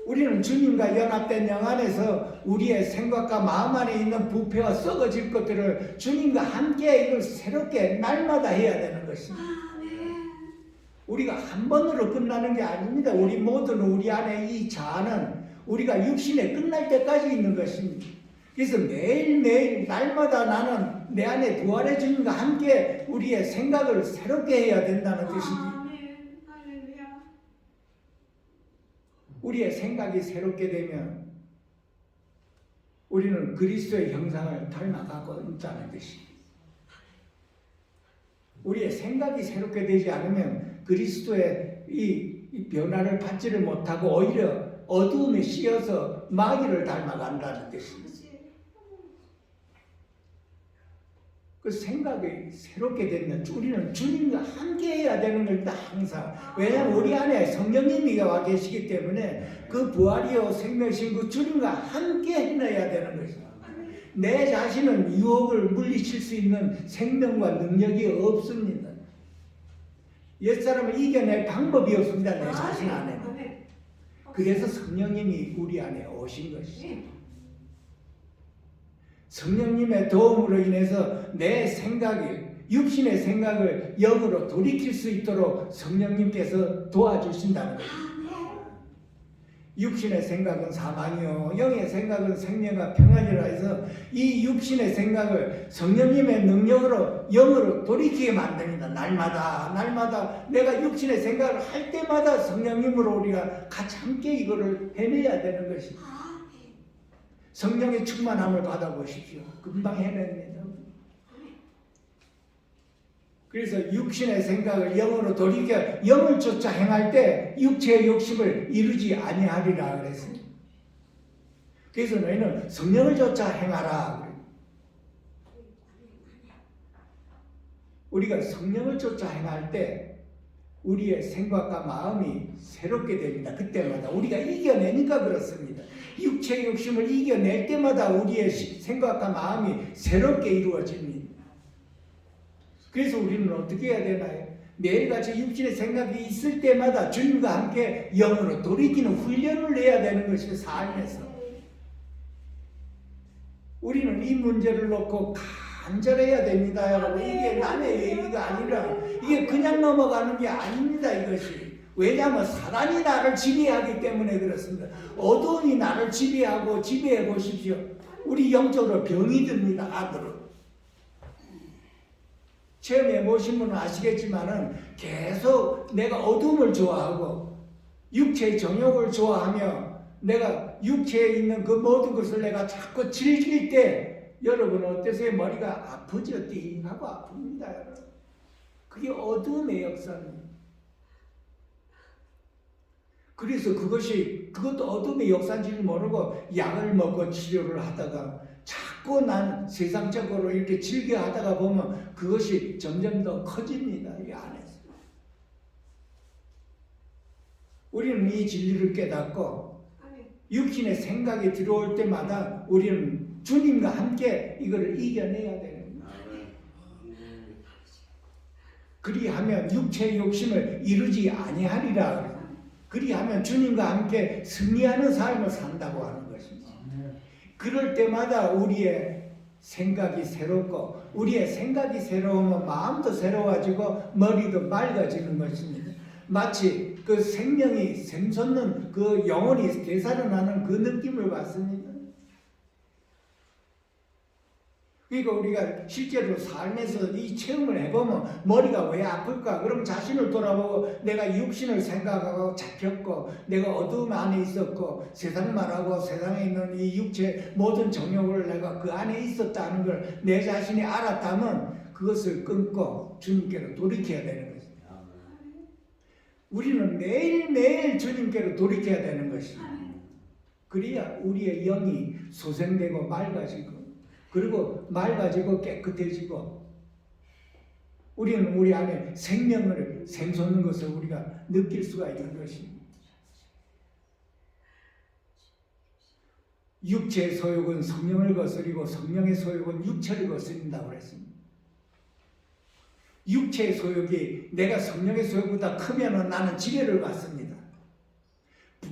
우리는 주님과 연합된 영 안에서 우리의 생각과 마음 안에 있는 부패와 썩어질 것들을 주님과 함께 이걸 새롭게 날마다 해야 되는 것입니다. 우리가 한 번으로 끝나는 게 아닙니다. 우리 모두는 우리 안에 이 자아는 우리가 육신에 끝날 때까지 있는 것입니다. 그래서 매일매일 날마다 나는 내 안에 부활의 주님과 함께 우리의 생각을 새롭게 해야 된다는 뜻입니다. 우리의 생각이 새롭게 되면 우리는 그리스도의 형상을 닮아가고 있다는 뜻입니다. 우리의 생각이 새롭게 되지 않으면 그리스도의 이 변화를 받지를 못하고 오히려 어두움에 씌어서 마귀를 닮아간다는 뜻입니다. 그 생각이 새롭게 되면 우리는 주님과 함께 해야 되는 겁니다. 항상. 왜냐하면 우리 안에 성령님이 와 계시기 때문에 그 부활이요 생명이신 그 주님과 함께 해내야 되는 것입니다. 내 자신은 유혹을 물리칠 수 있는 생명과 능력이 없습니다. 옛사람을 이겨낼 방법이 없습니다. 내 자신 안에는. 그래서 성령님이 우리 안에 오신 것이죠. 네. 성령님의 도움으로 인해서 내 생각이 육신의 생각을 영으로 돌이킬 수 있도록 성령님께서 도와주신다는 거예요. 육신의 생각은 사망이요 영의 생각은 생명과 평안이라 해서 이 육신의 생각을 성령님의 능력으로 영으로 돌이키게 만듭니다. 날마다 내가 육신의 생각을 할 때마다 성령님으로 우리가 같이 함께 이거를 해내야 되는 것입니다. 성령의 충만함을 받아보십시오. 금방 해냅니다. 그래서 육신의 생각을 영으로 돌이켜 영을 쫓아 행할 때 육체의 욕심을 이루지 아니하리라 그랬습니다. 그래서 너희는 성령을 쫓아 행하라. 우리가 성령을 쫓아 행할 때 우리의 생각과 마음이 새롭게 됩니다. 그때마다 우리가 이겨내니까 그렇습니다. 육체의 욕심을 이겨낼 때마다 우리의 생각과 마음이 새롭게 이루어집니다. 그래서 우리는 어떻게 해야 되나요? 매일같이 육신의 생각이 있을 때마다 주님과 함께 영으로 돌이키는 훈련을 해야 되는 것이 삶에서. 우리는 이 문제를 놓고 간절해야 됩니다, 여러분. 이게 남의 얘기가 아니라 이게 그냥 넘어가는 게 아닙니다, 이것이. 왜냐하면 사단이 나를 지배하기 때문에 그렇습니다. 어두움이 나를 지배하고 지배해 보십시오. 우리 영적으로 병이 듭니다, 안으로. 처음에 보신 분은 아시겠지만은 계속 내가 어둠을 좋아하고 육체의 정욕을 좋아하며 내가 육체에 있는 그 모든 것을 내가 자꾸 즐길 때 여러분 어떠세요? 머리가 아프죠? 띵하고 아픕니다, 여러분. 그게 어둠의 역사입니다. 그래서 그것도 어둠의 역사인지를 모르고 약을 먹고 치료를 하다가 자꾸 난 세상적으로 이렇게 즐겨 하다가 보면 그것이 점점 더 커집니다. 이 안에서. 우리는 이 진리를 깨닫고 육신의 생각이 들어올 때마다 우리는 주님과 함께 이거를 이겨내야 됩니다. 그리하면 육체의 욕심을 이루지 아니하리라. 그리하면 주님과 함께 승리하는 삶을 산다고 하는 것입니다. 그럴 때마다 우리의 생각이 새롭고 우리의 생각이 새로우면 마음도 새로워지고 머리도 맑아지는 것입니다. 마치 그 생명이 샘솟는 그 영혼이 되살아나는 그 느낌을 받습니다. 그러니까 우리가 실제로 삶에서 이 체험을 해보면 머리가 왜 아플까? 그럼 자신을 돌아보고 내가 육신을 생각하고 잡혔고 내가 어두움 안에 있었고 세상 말하고 세상에 있는 이 육체 모든 정욕을 내가 그 안에 있었다는 걸 내 자신이 알았다면 그것을 끊고 주님께로 돌이켜야 되는 것입니다. 우리는 매일매일 주님께로 돌이켜야 되는 것입니다. 그래야 우리의 영이 소생되고 맑아지고 그리고 맑아지고 깨끗해지고 우리는 우리 안에 생명을 샘솟는 것을 우리가 느낄 수가 있는 것입니다. 육체의 소욕은 성령을 거스리고 성령의 소욕은 육체를 거스린다고 그랬습니다. 육체의 소욕이 내가 성령의 소욕보다 크면 나는 지배를 받습니다.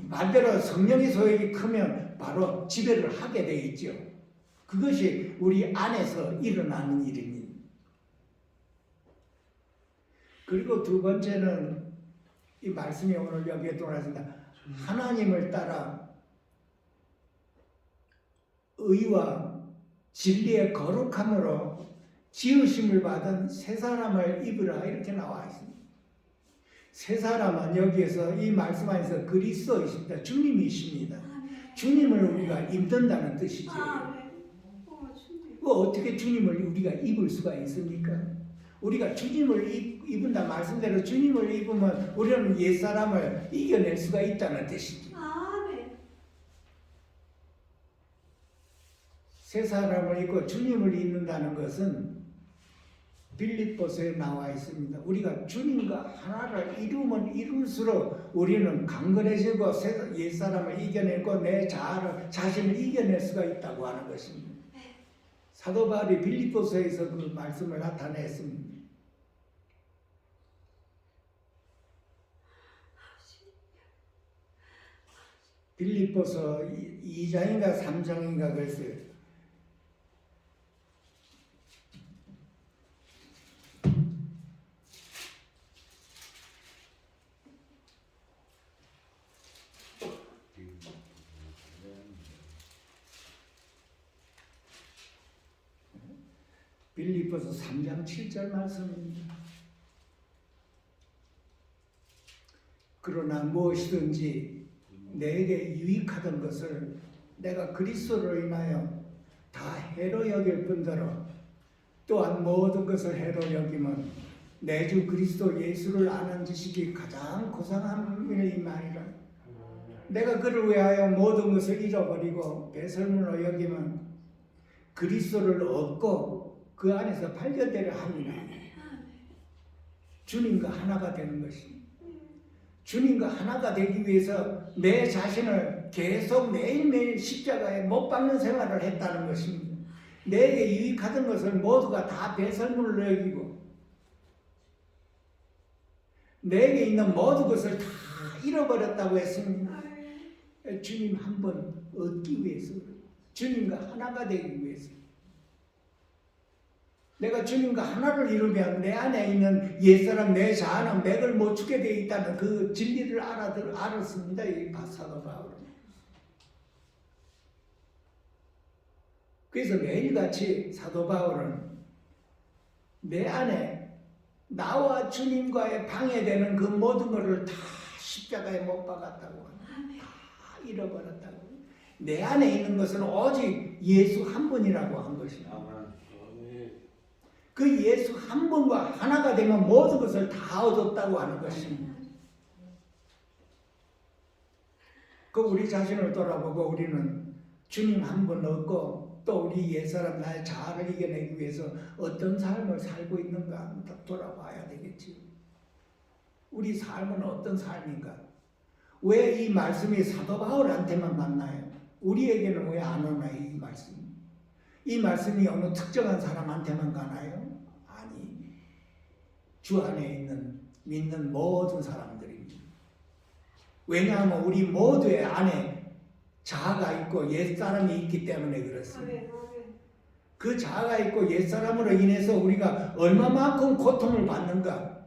반대로 성령의 소욕이 크면 바로 지배를 하게 돼 있죠. 그것이 우리 안에서 일어나는 일입니다. 그리고 두 번째는 이 말씀이 오늘 여기에 돌아왔습니다. 하나님을 따라 의와 진리의 거룩함으로 지으심을 받은 새 사람을 입으라 이렇게 나와 있습니다. 새 사람은 여기에서 이 말씀 안에서 그리스도이십니다. 주님이십니다. 주님을 우리가 입는다는 뜻이죠. 어떻게 주님을 우리가 입을 수가 있습니까? 우리가 주님을 입은다 말씀대로 주님을 입으면 우리는 옛사람을 이겨낼 수가 있다는 뜻이죠. 새 사람을 입고 주님을 입는다는 것은 빌립보서에 나와 있습니다. 우리가 주님과 하나를 이루면 이룰수록 우리는 강건해지고 옛사람을 이겨내고 내 자신을 이겨낼 수가 있다고 하는 것입니다. 사도 바울이 빌립보서에서 그 말씀을 나타냈습니다. 빌립보서 2장인가 3장인가 그랬어요. 빌립보서 3장 7절 말씀입니다. 그러나 무엇이든지 내게 유익하던 것을 내가 그리스도로 인하여 다 해로 여길 뿐더러 또한 모든 것을 해로 여김은 내 주 그리스도 예수를 아는 지식이 가장 고상함을 임하리라. 내가 그를 위하여 모든 것을 잃어버리고 배설물로 여김은 그리스도를 얻고 그 안에서 발견되려 함이라. 주님과 하나가 되는 것입니다. 주님과 하나가 되기 위해서 내 자신을 계속 매일매일 십자가에 못 박는 생활을 했다는 것입니다. 내게 유익하던 것을 모두가 다 배설물로 여기고 내게 있는 모든 것을 다 잃어버렸다고 했습니다. 주님 한 번 얻기 위해서, 주님과 하나가 되기 위해서. 내가 주님과 하나를 이루면 내 안에 있는 옛사람 내 자아는 맥을 못 추게 되어 있다는 그 진리를 알았습니다. 이 사도 바울은. 그래서 매일같이 사도 바울은 내 안에 나와 주님과의 방해되는 그 모든 것을 다 십자가에 못 박았다고 합니다. 다 잃어버렸다고. 내 안에 있는 것은 오직 예수 한 분이라고 한 것입니다. 그 예수 한 분과 하나가 되면 모든 것을 다 얻었다고 하는 것입니다. 그 우리 자신을 돌아보고 우리는 주님 한 분 얻고 또 우리 옛사람 나의 자아를 이겨내기 위해서 어떤 삶을 살고 있는가 한번 돌아봐야 되겠지. 우리 삶은 어떤 삶인가? 왜 이 말씀이 사도 바울한테만 맞나요? 우리에게는 왜 안 오나요? 이 말씀이? 이 말씀이 어느 특정한 사람한테만 가나요? 아니, 주 안에 있는 믿는 모든 사람들입니다. 왜냐하면 우리 모두의 안에 자아가 있고 옛사람이 있기 때문에 그렇습니다. 그 자아가 있고 옛사람으로 인해서 우리가 얼마만큼 고통을 받는가?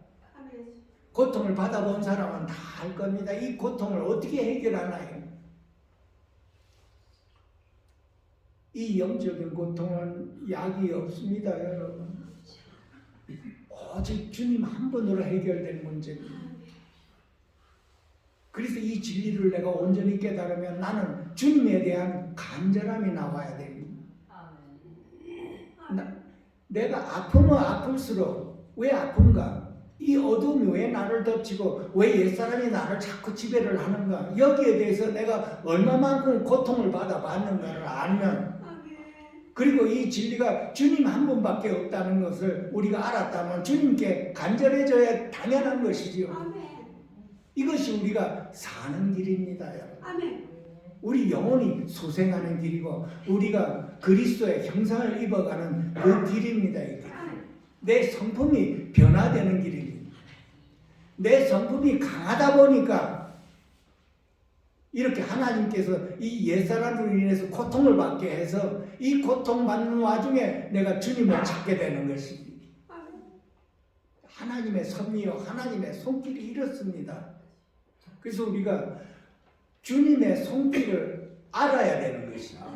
고통을 받아본 사람은 다 알 겁니다. 이 고통을 어떻게 해결하나요? 이 영적인 고통은 약이 없습니다, 여러분. 오직 주님 한 분으로 해결될 문제입니다. 그래서 이 진리를 내가 온전히 깨달으면 나는 주님에 대한 간절함이 나와야 됩니다. 내가 아프면 아플수록 왜 아픈가? 이 어둠이 왜 나를 덮치고 왜 옛사람이 나를 자꾸 지배를 하는가? 여기에 대해서 내가 얼마만큼 고통을 받아봤는가를 알면, 그리고 이 진리가 주님 한 분밖에 없다는 것을 우리가 알았다면 주님께 간절해져야 당연한 것이지요. 이것이 우리가 사는 길입니다, 여러분. 우리 영혼이 소생하는 길이고 우리가 그리스도의 형상을 입어가는 그 길입니다. 이게. 내 성품이 변화되는 길입니다. 내 성품이 강하다 보니까 이렇게 하나님께서 이 옛사람으로 인해서 고통을 받게 해서 이 고통받는 와중에 내가 주님을 찾게 되는 것입니다. 하나님의 섭리요 하나님의 손길이 이렇습니다. 그래서 우리가 주님의 손길을 알아야 되는 것입니다.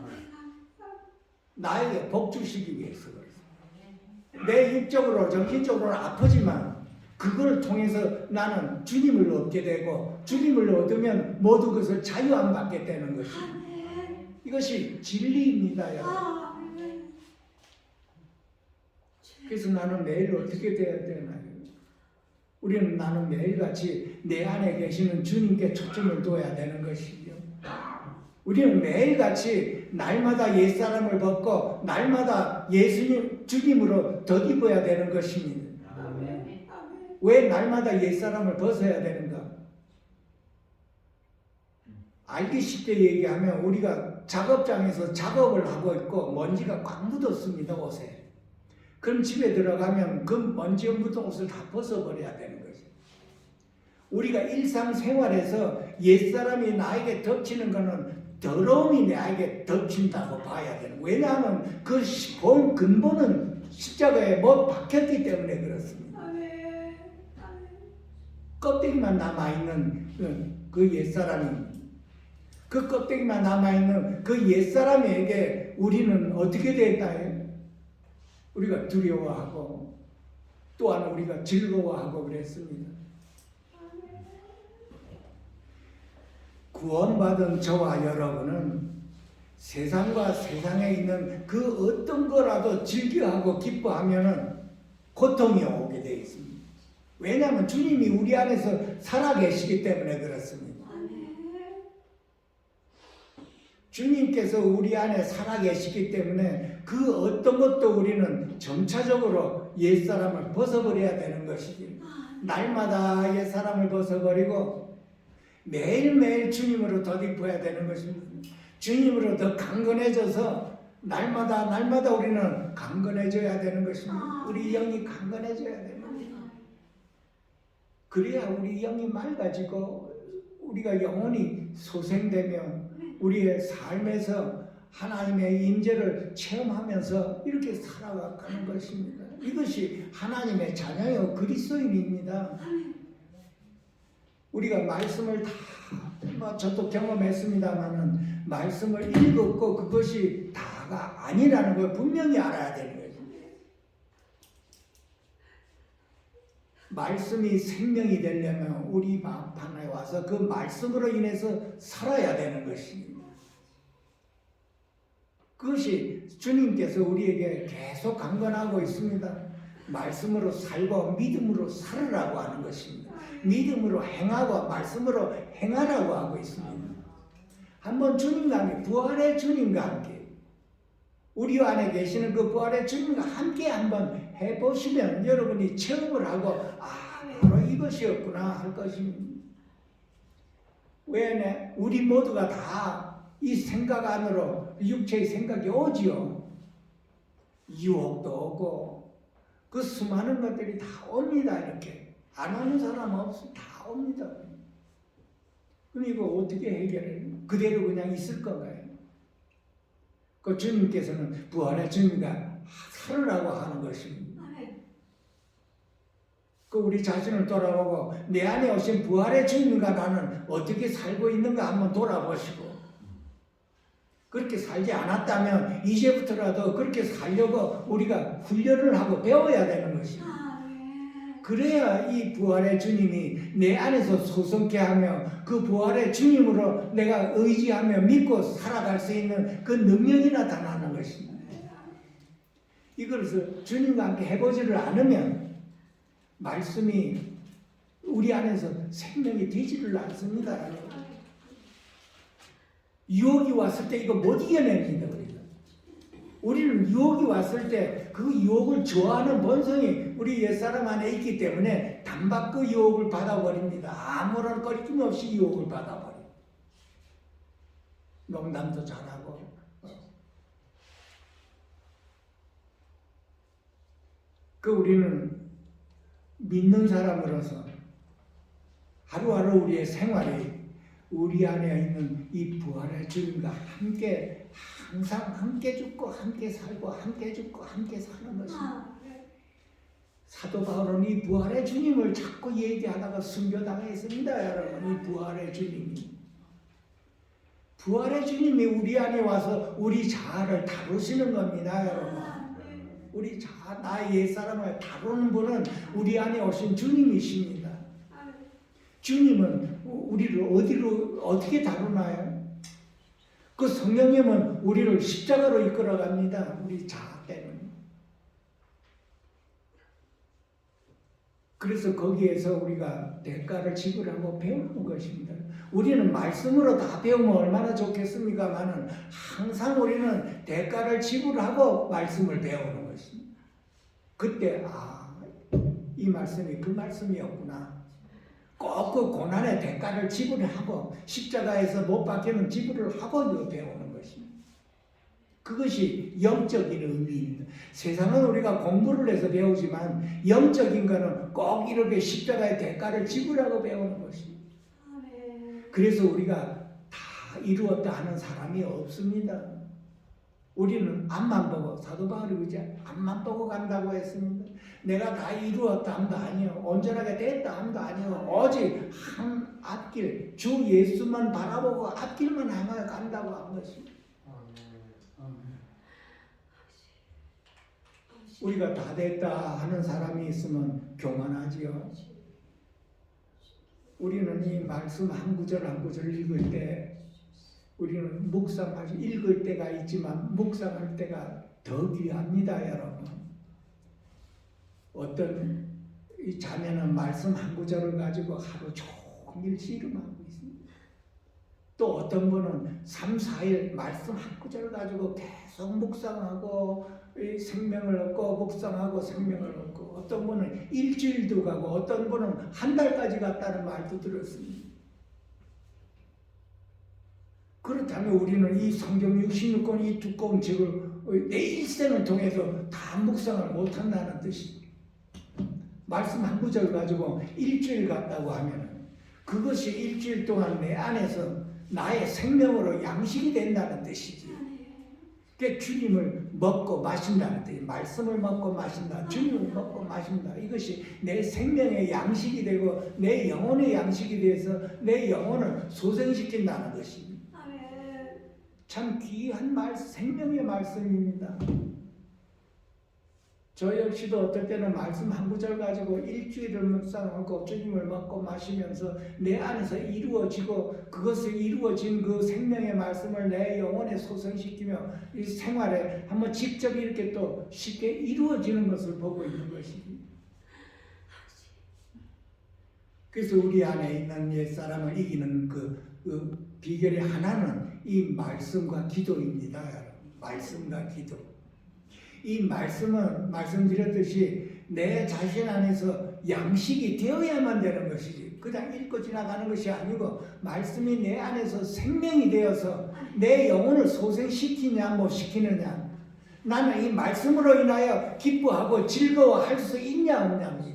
나에게 복 주시기 위해서 그렇습니다. 내 육적으로 정신적으로 아프지만 그걸 통해서 나는 주님을 얻게 되고 주님을 얻으면 모든 것을 자유함 받게 되는 것입니다. 이것이 진리입니다, 여러분. 그래서 나는 매일 어떻게 돼야 되나요? 나는 매일같이 내 안에 계시는 주님께 초점을 둬야 되는 것이죠. 우리는 매일같이 날마다 옛사람을 벗고 날마다 예수님, 주님으로 덧입어야 되는 것입니다. 왜 날마다 옛사람을 벗어야 되는가? 알기 쉽게 얘기하면 우리가 작업장에서 작업을 하고 있고 먼지가 꽉 묻었습니다, 옷에. 그럼 집에 들어가면 그 먼지 묻은 옷을 다 벗어버려야 되는 거죠. 우리가 일상생활에서 옛사람이 나에게 덮치는 것은 더러움이 나에게 덮친다고 봐야 되는. 왜냐하면 그 본 근본은 십자가에 못 박혔기 때문에 그렇습니다. 아멘. 껍데기만 남아있는 그 옛사람이, 그 껍데기만 남아있는 그 옛사람에게 우리는 어떻게 됐나요? 우리가 두려워하고 또한 우리가 즐거워하고 그랬습니다. 구원받은 저와 여러분은 세상과 세상에 있는 그 어떤 거라도 즐겨하고 기뻐하면은 고통이 오게 되어 있습니다. 왜냐하면 주님이 우리 안에서 살아계시기 때문에 그렇습니다. 주님께서 우리 안에 살아계시기 때문에 그 어떤 것도 우리는 점차적으로 옛사람을 벗어버려야 되는 것이지. 날마다 옛사람을 벗어버리고 매일매일 주님으로 덧입어야 되는 것입니다. 주님으로 더 강건해져서 날마다 우리는 강건해져야 되는 것입니다. 우리 영이 강건해져야 되는 것입니다. 그래야 우리 영이 맑아지고 우리가 영원히 소생되며 우리의 삶에서 하나님의 임재를 체험하면서 이렇게 살아가는 것입니다. 이것이 하나님의 자녀요 그리스도인입니다. 우리가 말씀을 다 저도 경험했습니다만은 말씀을 읽었고 그것이 다가 아니라는 걸 분명히 알아야 되는 거죠. 말씀이 생명이 되려면 우리 마음판에 와서 그 말씀으로 인해서 살아야 되는 것입니다. 그것이 주님께서 우리에게 계속 강건하고 있습니다. 말씀으로 살고 믿음으로 살으라고 하는 것입니다. 믿음으로 행하고 말씀으로 행하라고 하고 있습니다. 한번 주님과 함께, 부활의 주님과 함께, 우리 안에 계시는 그 부활의 주님과 함께 한번 해보시면 여러분이 체험을 하고 바로 이것이었구나 할 것입니다. 왜? 우리 모두가 다 이 생각 안으로 육체의 생각이 오지요. 유혹도 오고 그 수많은 것들이 다 옵니다. 이렇게 안 오는 사람 없어. 다 옵니다. 그럼 이거 어떻게 해결해요? 그대로 그냥 있을 건가요? 그 주님께서는 부활의 주님과 살으라고 하는 것입니다. 그 우리 자신을 돌아보고 내 안에 오신 부활의 주님과 나는 어떻게 살고 있는가 한번 돌아보시고, 그렇게 살지 않았다면 이제부터라도 그렇게 살려고 우리가 훈련을 하고 배워야 되는 것입니다. 그래야 이 부활의 주님이 내 안에서 소성케 하며 그 부활의 주님으로 내가 의지하며 믿고 살아갈 수 있는 그 능력이 나타나는 것입니다. 이것을 주님과 함께 해보지를 않으면 말씀이 우리 안에서 생명이 되지를 않습니다. 유혹이 왔을 때 이거 못 이겨냅니다. 우리는 유혹이 왔을 때 그 유혹을 좋아하는 본성이 우리 옛사람 안에 있기 때문에 단박 그 유혹을 받아버립니다. 아무런 거리낌 없이 유혹을 받아버려요. 농담도 잘하고. 그 우리는 믿는 사람으로서 하루하루 우리의 생활이 우리 안에 있는 이 부활의 주님과 함께 항상 함께 죽고 함께 살고 함께 죽고 함께 사는 것입니다. 사도 바울은 이 부활의 주님을 자꾸 얘기하다가 순교당했습니다. 여러분, 이 부활의 주님이, 부활의 주님이 우리 안에 와서 우리 자아를 다루시는 겁니다. 여러분, 우리 자아, 나의 옛사람을 다루는 분은 우리 안에 오신 주님이십니다. 주님은 우리를 어떻게 다루나요? 그 성령님은 우리를 십자가로 이끌어갑니다. 우리 자아 때문에. 그래서 거기에서 우리가 대가를 지불하고 배우는 것입니다. 우리는 말씀으로 다 배우면 얼마나 좋겠습니까만은 항상 우리는 대가를 지불하고 말씀을 배우는 것입니다. 그때 이 말씀이 그 말씀이었구나. 꼭 그 고난의 대가를 지불하고 십자가에서 못 박히는 지불을 하고 배우는 것입니다. 그것이 영적인 의미입니다. 세상은 우리가 공부를 해서 배우지만 영적인 거는 꼭 이렇게 십자가의 대가를 지구라고 배우는 것입니다. 아멘. 그래서 우리가 다 이루었다 하는 사람이 없습니다. 우리는 앞만 보고, 사도 바울이 그제 앞만 보고 간다고 했습니다. 내가 다 이루었다 함도 아니요, 온전하게 됐다 함도 아니요, 오직 한 앞길, 주 예수만 바라보고 앞길만 향하여 간다고 한 것입니다. 우리가 다 됐다 하는 사람이 있으면 교만하지요. 우리는 이 말씀 한 구절 한 구절 읽을 때 우리는 묵상하지, 읽을 때가 있지만 묵상할 때가 더 귀합니다, 여러분. 어떤 이 자매는 말씀 한 구절을 가지고 하루 종일 씨름하고 있습니다. 또 어떤 분은 3, 4일 말씀 한 구절을 가지고 계속 묵상하고 생명을 얻고 묵상하고 생명을 얻고, 어떤 분은 일주일도 가고 어떤 분은 한 달까지 갔다는 말도 들었습니다. 그렇다면 우리는 이 성경 66권 이 두꺼운 책을 내 일생을 통해서 다 묵상을 못한다는 뜻입니다. 말씀 한 구절 가지고 일주일 갔다고 하면 그것이 일주일 동안 내 안에서 나의 생명으로 양식이 된다는 뜻이지. 그게 주님을 먹고 마신다는 뜻이, 말씀을 먹고 마신다, 주님을 먹고 마신다. 이것이 내 생명의 양식이 되고 내 영혼의 양식이 돼서 내 영혼을 소생시킨다는 것입니다. 참 귀한 생명의 말씀입니다. 저 역시도 어떨 때는 말씀 한 구절 가지고 일주일을 묵상하고 주님을 먹고 마시면서 내 안에서 이루어지고 그것을 이루어진 그 생명의 말씀을 내 영혼에 소생시키며 이 생활에 한번 직접 이렇게 또 쉽게 이루어지는 것을 보고 있는 것입니다. 그래서 우리 안에 있는 옛사람을 이기는 그 비결의 하나는 이 말씀과 기도입니다. 말씀과 기도. 이 말씀은 말씀드렸듯이 내 자신 안에서 양식이 되어야만 되는 것이지, 그냥 읽고 지나가는 것이 아니고 말씀이 내 안에서 생명이 되어서 내 영혼을 소생시키냐 못 시키느냐, 나는 이 말씀으로 인하여 기뻐하고 즐거워할 수 있냐 없냐.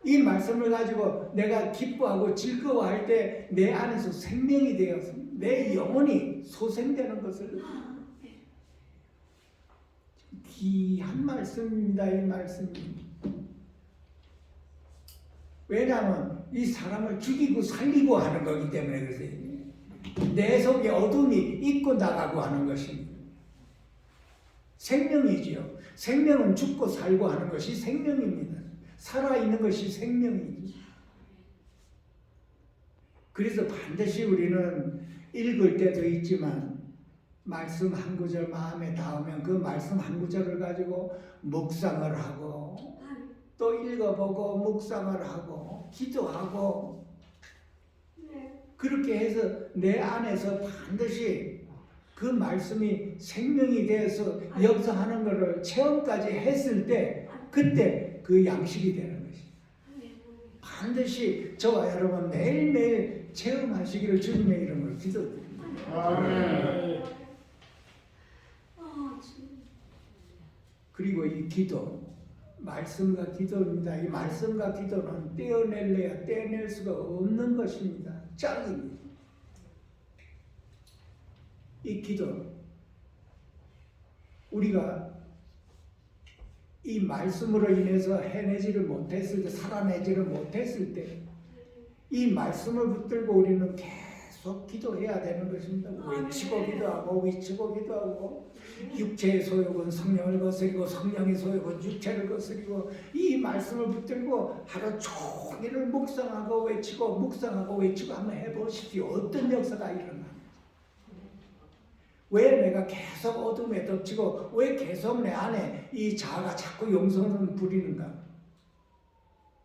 이 말씀을 가지고 내가 기뻐하고 즐거워할 때 내 안에서 생명이 되어서 내 영혼이 소생되는 것을, 귀한 말씀입니다. 이 말씀이. 왜냐하면 이 사람을 죽이고 살리고 하는 거기 때문에 그러세요. 내 속에 어둠이 있고 나가고 하는 것입니다. 생명이지요. 생명은 죽고 살고 하는 것이 생명입니다. 살아있는 것이 생명이지. 그래서 반드시 우리는 읽을 때도 있지만 말씀 한 구절 마음에 닿으면 그 말씀 한 구절을 가지고 묵상을 하고 또 읽어보고 묵상을 하고 기도하고 그렇게 해서 내 안에서 반드시 그 말씀이 생명이 되어서 역사하는 것을 체험까지 했을 때 그때 그 양식이 되는 것입니다. 반드시 저와 여러분 매일매일 체험하시기를 주님의 이름으로 기도드립니다. 아멘. 그리고 이 기도, 말씀과 기도입니다. 이 말씀과 기도는 떼어낼래야 떼어낼 수가 없는 것입니다. 짱입니다. 이 기도, 우리가 이 말씀으로 인해서 해내지를 못했을 때, 살아내지를 못했을 때, 이 말씀을 붙들고 우리는 계속 기도해야 되는 것입니다. 외치고 기도하고 위치고 기도하고, 육체의 소욕은 성령을 거스리고 성령의 소욕은 육체를 거스리고, 이 말씀을 붙들고 하루 종일을 묵상하고 외치고 묵상하고 외치고 한번 해보십시오. 어떤 역사가 일어나. 왜 내가 계속 어둠에 덮치고 왜 계속 내 안에 이 자아가 자꾸 용성을 부리는가?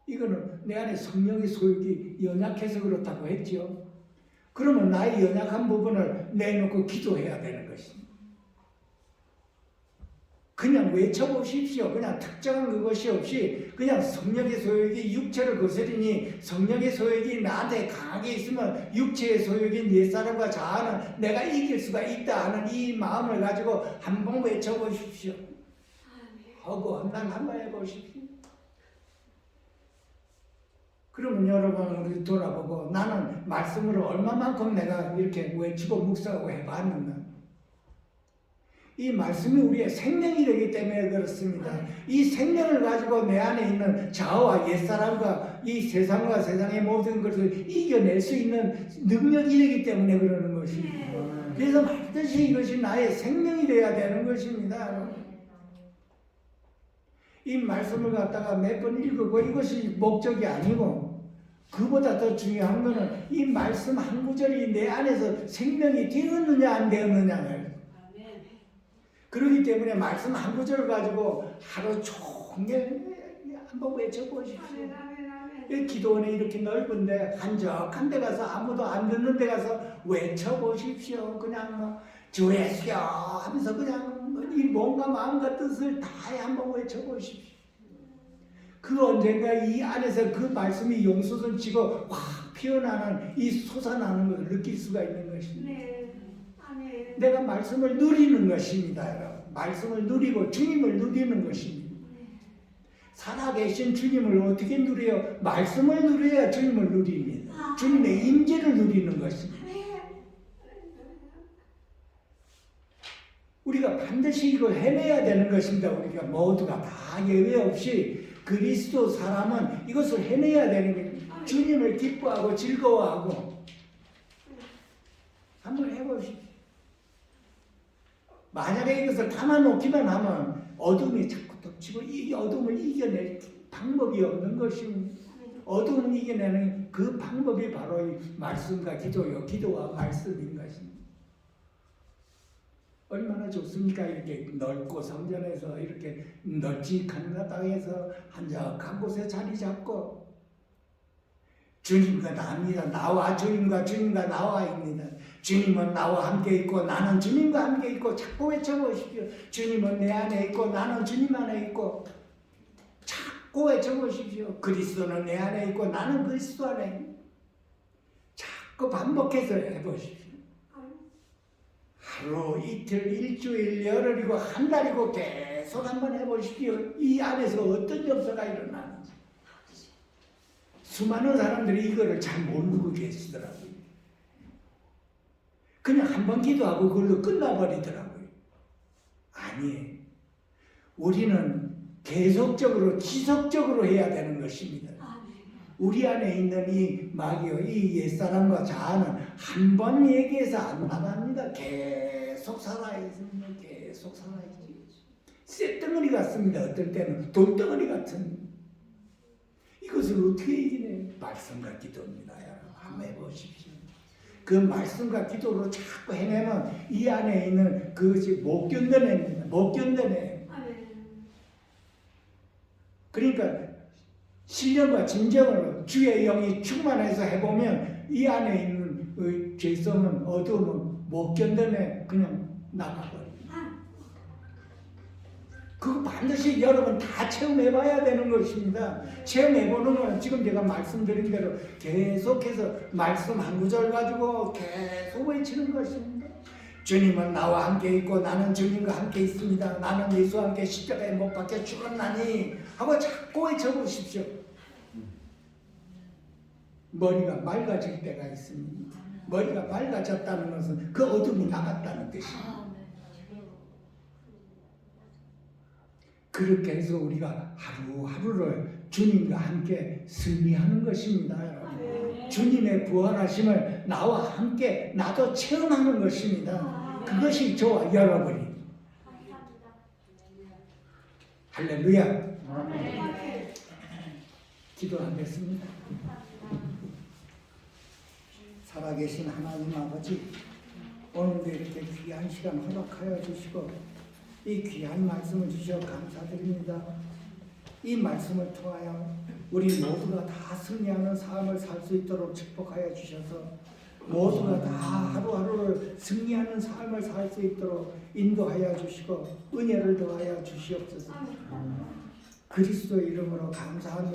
이거는 내 안에 성령의 소욕이 연약해서 그렇다고 했죠. 그러면 나의 연약한 부분을 내놓고 기도해야 되는 것입니다. 그냥 외쳐보십시오. 그냥 특정한 그것이 없이 그냥 성령의 소욕이 육체를 거스리니 성령의 소욕이 나한테 강하게 있으면 육체의 소욕인 옛사람과 자아는 내가 이길 수가 있다 하는 이 마음을 가지고 한번 외쳐보십시오. 하고 한번 해보십시오. 그러면 여러분 우리 돌아보고 나는 말씀으로 얼마만큼 내가 이렇게 외치고 묵상하고 해봤는가. 이 말씀이 우리의 생명이 되기 때문에 그렇습니다. 이 생명을 가지고 내 안에 있는 자아와 옛사람과 이 세상과 세상의 모든 것을 이겨낼 수 있는 능력이 되기 때문에 그러는 것입니다. 그래서 반드시 이것이 나의 생명이 되어야 되는 것입니다. 이 말씀을 갖다가 몇 번 읽고 이것이 목적이 아니고 그보다 더 중요한 것은 이 말씀 한 구절이 내 안에서 생명이 되었느냐 안 되었느냐를. 그렇기 때문에 말씀 한 구절을 가지고 하루 종일 한번 외쳐보십시오. 기도원에 이렇게 넓은데 한적한 데 가서 아무도 안 듣는 데 가서 외쳐보십시오. 그냥 뭐 주 예수여 하면서 그냥 이 몸과 마음과 뜻을 다해 한번 외쳐보십시오. 그 언젠가 이 안에서 그 말씀이 용솟을 치고 확 피어나는 이 솟아나는 것을 느낄 수가 있는 것입니다. 내가 말씀을 누리는 것입니다. 여러분. 말씀을 누리고 주님을 누리는 것입니다. 살아계신 주님을 어떻게 누려요? 말씀을 누려야 주님을 누립니다. 주님의 임재를 누리는 것입니다. 우리가 반드시 이걸 해내야 되는 것입니다. 우리가 모두가 다 예외 없이 그리스도 사람은 이것을 해내야 되는 거예요. 주님을 기뻐하고 즐거워하고 한번 해보십시오. 만약에 이것을 담아놓기만 하면 어둠이 자꾸 덮치고 이 어둠을 이겨낼 방법이 없는 것입니다. 어둠을 이겨내는 그 방법이 바로 이 말씀과 기도요. 기도와 말씀인 것입니다. 얼마나 좋습니까? 이렇게 넓고 성전에서 이렇게 널찍한 땅에서 한적한 곳에 자리 잡고 주님과 나입니다. 나와 주님과 나와입니다. 주님은 나와 함께 있고 나는 주님과 함께 있고 자꾸 외쳐보십시오. 주님은 내 안에 있고 나는 주님 안에 있고 자꾸 외쳐보십시오. 그리스도는 내 안에 있고 나는 그리스도 안에 있고 자꾸 반복해서 해보십시오. 하루, 이틀, 일주일, 열흘이고 한 달이고 계속 한번 해보십시오. 이 안에서 어떤 역사가 일어나는지. 수많은 사람들이 이거를 잘 모르고 계시더라고요. 그냥 한번 기도하고 그걸로 끝나버리더라고요. 아니에요. 우리는 계속적으로 지속적으로 해야 되는 것입니다. 우리 안에 있는 이 마귀요, 이 옛사람과 자아는 한 번 얘기해서 안 나갑니다. 계속 살아있습니다. 계속 살아있습니다. 쇳덩어리 같습니다. 어떨 때는 돌덩어리 같은. 이것을 어떻게 이기네? 말씀과 기도입니다. 여러분. 한번 해보십시오. 그 말씀과 기도로 자꾸 해내면 이 안에 있는 그것이 못 견뎌냅니다. 못 견뎌내. 그러니까 신령과 진정으로 주의 영이 충만해서 해보면 이 안에 있는 죄성은 어두움은 못 견뎌내 그냥 나가버립니다. 그거 반드시 여러분 다 체험해봐야 되는 것입니다. 체험해보는 건 지금 제가 말씀드린 대로 계속해서 말씀 한 구절 가지고 계속 외치는 것입니다. 주님은 나와 함께 있고 나는 주님과 함께 있습니다. 나는 예수와 함께 십자가에 못 박혀 죽었나니 하고 자꾸 외쳐보십시오. 머리가 맑아질 때가 있습니다. 머리가 맑아졌다는 것은 그 어둠이 나갔다는 뜻입니다. 그렇게 해서 우리가 하루하루를 주님과 함께 승리하는 것입니다. 주님의 부활하심을 나와 함께 나도 체험하는 것입니다. 그것이 저와 여러분이. 할렐루야. 기도하겠습니다. 살아계신 하나님 아버지, 오늘도 이렇게 귀한 시간 허락하여 주시고 이 귀한 말씀을 주셔 감사드립니다. 이 말씀을 통하여 우리 모두가 다 승리하는 삶을 살 수 있도록 축복하여 주셔서 모두가 다 하루하루를 승리하는 삶을 살 수 있도록 인도하여 주시고 은혜를 더하여 주시옵소서. 그리스도 이름으로 감사하며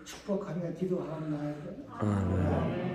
축복하며 기도하옵나이다.